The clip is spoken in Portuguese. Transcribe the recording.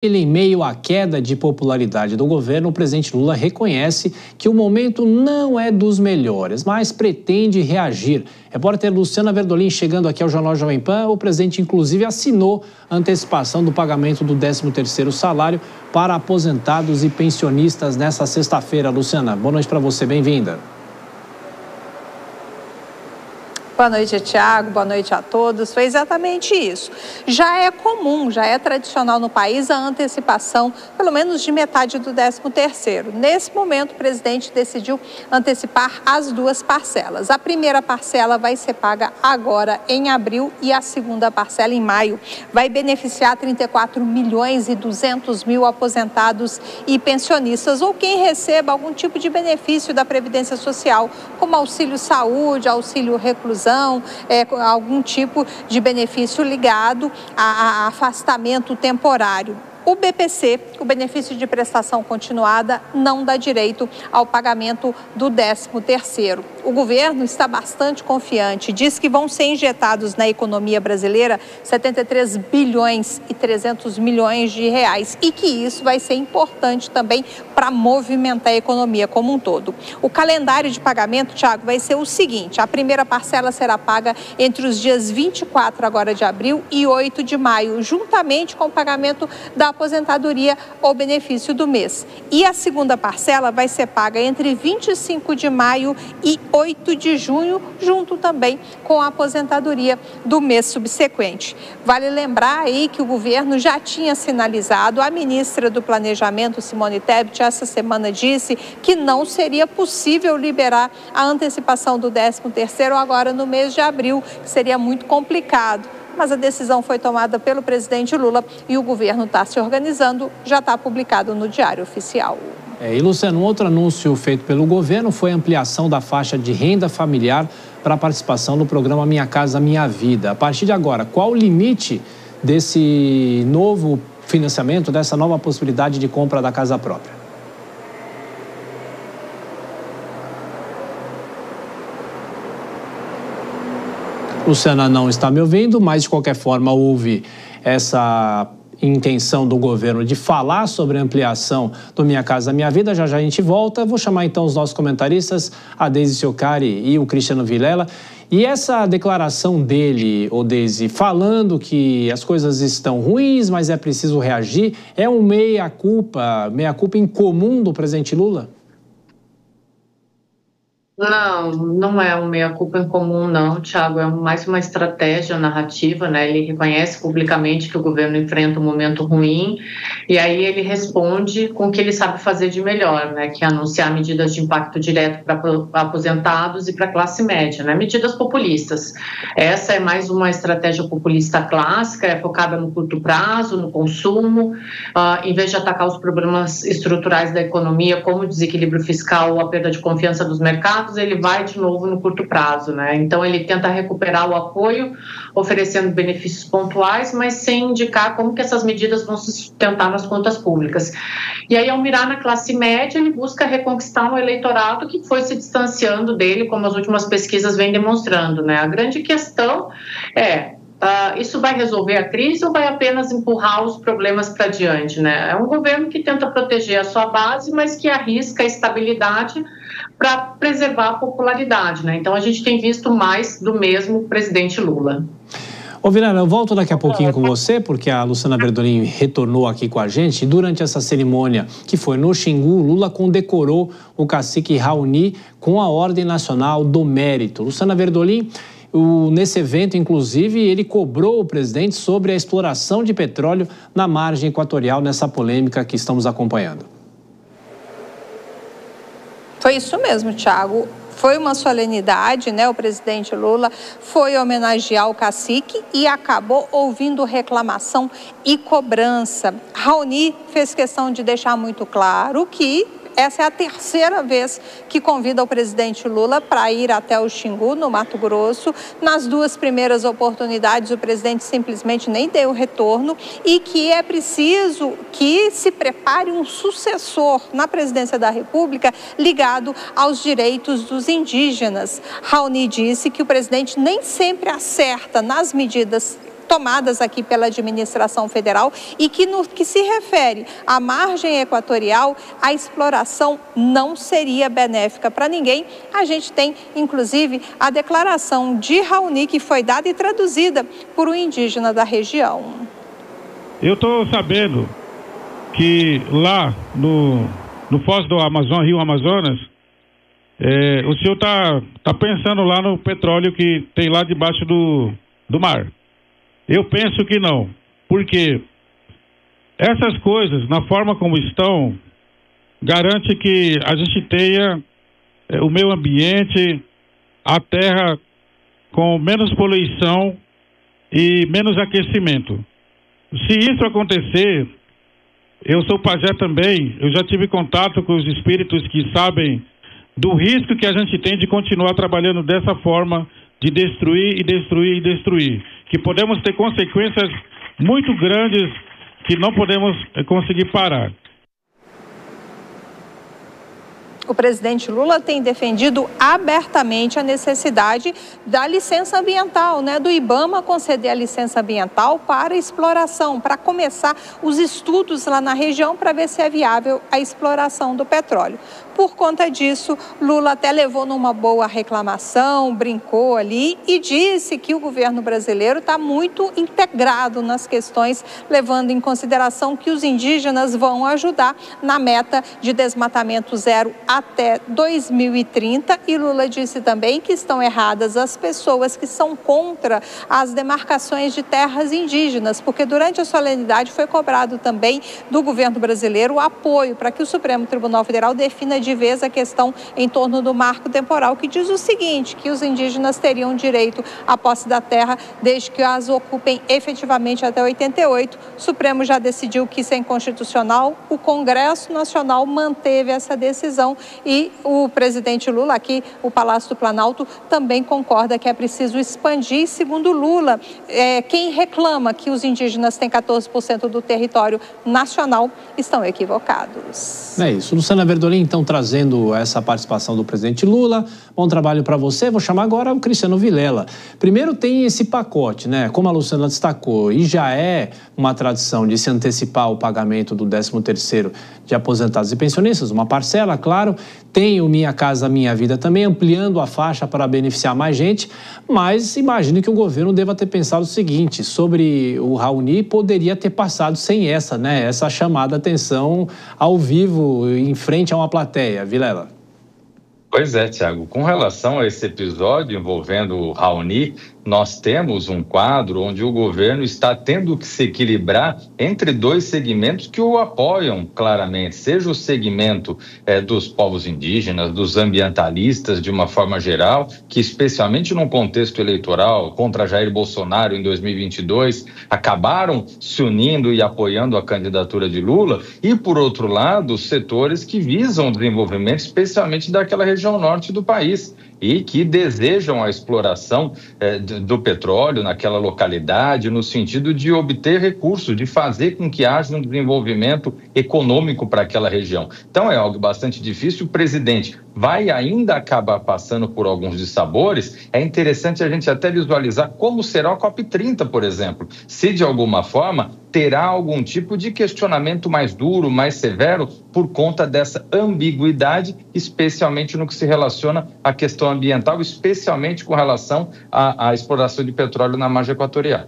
Em meio à queda de popularidade do governo, o presidente Lula reconhece que o momento não é dos melhores, mas pretende reagir. Repórter Luciana Verdolim chegando aqui ao Jornal Jovem Pan, o presidente inclusive assinou a antecipação do pagamento do 13º salário para aposentados e pensionistas nessa sexta-feira. Luciana, boa noite para você, bem-vinda. Boa noite, Tiago. Boa noite a todos. Foi exatamente isso. Já é comum, já é tradicional no país a antecipação, pelo menos de metade do 13º. Nesse momento, o presidente decidiu antecipar as duas parcelas. A primeira parcela vai ser paga agora em abril e a segunda parcela em maio. Vai beneficiar 34.200.000 aposentados e pensionistas ou quem receba algum tipo de benefício da Previdência Social, como auxílio saúde, auxílio reclusão, algum tipo de benefício ligado a afastamento temporário. O BPC, o benefício de prestação continuada, não dá direito ao pagamento do 13º. O governo está bastante confiante, diz que vão ser injetados na economia brasileira 73 bilhões e 300 milhões de reais e que isso vai ser importante também para movimentar a economia como um todo. O calendário de pagamento, Tiago, vai ser o seguinte: a primeira parcela será paga entre os dias 24 agora de abril e 8 de maio, juntamente com o pagamento da aposentadoria ou benefício do mês. E a segunda parcela vai ser paga entre 25 de maio e 8 de junho, junto também com a aposentadoria do mês subsequente. Vale lembrar aí que o governo já tinha sinalizado, a ministra do Planejamento, Simone Tebet, essa semana disse que não seria possível liberar a antecipação do 13º agora no mês de abril, que seria muito complicado. Mas a decisão foi tomada pelo presidente Lula e o governo está se organizando, já está publicado no Diário Oficial. E Luciano, um outro anúncio feito pelo governo foi a ampliação da faixa de renda familiar para a participação no programa Minha Casa Minha Vida. A partir de agora, qual o limite desse novo financiamento, dessa nova possibilidade de compra da casa própria? Luciana não está me ouvindo, mas de qualquer forma houve essa intenção do governo de falar sobre a ampliação do Minha Casa Minha Vida. Já já a gente volta. Vou chamar então os nossos comentaristas, a Deise Ciocari e o Cristiano Vilela. E essa declaração dele, ô Deise, falando que as coisas estão ruins, mas é preciso reagir, é um meia-culpa incomum do presidente Lula? Não, não é um meia-culpa incomum, não, Tiago. É mais uma estratégia narrativa, né? Ele reconhece publicamente que o governo enfrenta um momento ruim e aí ele responde com o que ele sabe fazer de melhor, né? Que é anunciar medidas de impacto direto para aposentados e para a classe média, né? Medidas populistas. Essa é mais uma estratégia populista clássica, é focada no curto prazo, no consumo, em vez de atacar os problemas estruturais da economia, como o desequilíbrio fiscal ou a perda de confiança dos mercados, ele vai de novo no curto prazo, né? Então ele tenta recuperar o apoio, oferecendo benefícios pontuais, mas sem indicar como que essas medidas vão se sustentar nas contas públicas. E aí, ao mirar na classe média, ele busca reconquistar um eleitorado que foi se distanciando dele, como as últimas pesquisas vêm demonstrando, né? A grande questão é: isso vai resolver a crise ou vai apenas empurrar os problemas para diante, né? É um governo que tenta proteger a sua base, mas que arrisca a estabilidade para preservar a popularidade, né? Então a gente tem visto mais do mesmo presidente Lula. Ô Vilela, eu volto daqui a pouquinho com você, porque a Luciana Verdolim retornou aqui com a gente. Durante essa cerimônia que foi no Xingu, Lula condecorou o cacique Raoni com a Ordem Nacional do Mérito. Luciana Verdolim, nesse evento, inclusive, ele cobrou o presidente sobre a exploração de petróleo na margem equatorial, nessa polêmica que estamos acompanhando. Foi isso mesmo, Tiago. Foi uma solenidade, né? O presidente Lula foi homenagear o cacique e acabou ouvindo reclamação e cobrança. Raoni fez questão de deixar muito claro que essa é a terceira vez que convida o presidente Lula para ir até o Xingu, no Mato Grosso. Nas duas primeiras oportunidades, o presidente simplesmente nem deu retorno e que é preciso que se prepare um sucessor na presidência da República ligado aos direitos dos indígenas. Raoni disse que o presidente nem sempre acerta nas medidas tomadas aqui pela administração federal e que no que se refere à margem equatorial, a exploração não seria benéfica para ninguém. A gente tem, inclusive, a declaração de Raoni, que foi dada e traduzida por um indígena da região. Eu estou sabendo que lá no Foz do Amazonas, Rio Amazonas, o senhor tá pensando lá no petróleo que tem lá debaixo do mar. Eu penso que não, porque essas coisas, na forma como estão, garante que a gente tenha o meio ambiente, a terra com menos poluição e menos aquecimento. Se isso acontecer, eu sou pajé também, eu já tive contato com os espíritos que sabem do risco que a gente tem de continuar trabalhando dessa forma, de destruir e destruir e destruir, que podemos ter consequências muito grandes que não podemos conseguir parar. O presidente Lula tem defendido abertamente a necessidade da licença ambiental, do IBAMA conceder a licença ambiental para exploração, para começar os estudos lá na região para ver se é viável a exploração do petróleo. Por conta disso, Lula até levou numa boa reclamação, brincou ali e disse que o governo brasileiro está muito integrado nas questões, levando em consideração que os indígenas vão ajudar na meta de desmatamento zero até 2030. E Lula disse também que estão erradas as pessoas que são contra as demarcações de terras indígenas, porque durante a solenidade foi cobrado também do governo brasileiro o apoio para que o Supremo Tribunal Federal defina de vez a questão em torno do marco temporal, que diz o seguinte, que os indígenas teriam direito à posse da terra desde que as ocupem efetivamente até 88. O Supremo já decidiu que isso é inconstitucional, o Congresso Nacional manteve essa decisão e o presidente Lula, aqui o Palácio do Planalto, também concorda que é preciso expandir. Segundo Lula, quem reclama que os indígenas têm 14% do território nacional estão equivocados. É isso. Luciana Verdolim, então, trazendo essa participação do presidente Lula. Bom trabalho para você. Vou chamar agora o Cristiano Vilela. Primeiro tem esse pacote, como a Luciana destacou, e já é uma tradição de se antecipar o pagamento do 13º de aposentados e pensionistas, uma parcela, claro. Tem o Minha Casa Minha Vida também, ampliando a faixa para beneficiar mais gente, mas imagino que o governo deva ter pensado o seguinte, sobre o Raoni, poderia ter passado sem essa chamada atenção ao vivo, em frente a uma plateia. Vilela. Pois é, Tiago. Com relação a esse episódio envolvendo o Raoni, nós temos um quadro onde o governo está tendo que se equilibrar entre dois segmentos que o apoiam claramente, seja o segmento dos povos indígenas, dos ambientalistas de uma forma geral, que especialmente num contexto eleitoral contra Jair Bolsonaro em 2022, acabaram se unindo e apoiando a candidatura de Lula, e por outro lado, os setores que visam o desenvolvimento especialmente daquela região norte do país, e que desejam a exploração do petróleo naquela localidade, no sentido de obter recursos, de fazer com que haja um desenvolvimento econômico para aquela região. Então é algo bastante difícil. O presidente vai ainda acabar passando por alguns dissabores. É interessante a gente até visualizar como será o COP30, por exemplo. Se de alguma forma terá algum tipo de questionamento mais duro, mais severo, por conta dessa ambiguidade, especialmente no que se relaciona à questão ambiental, especialmente com relação à exploração de petróleo na margem equatorial.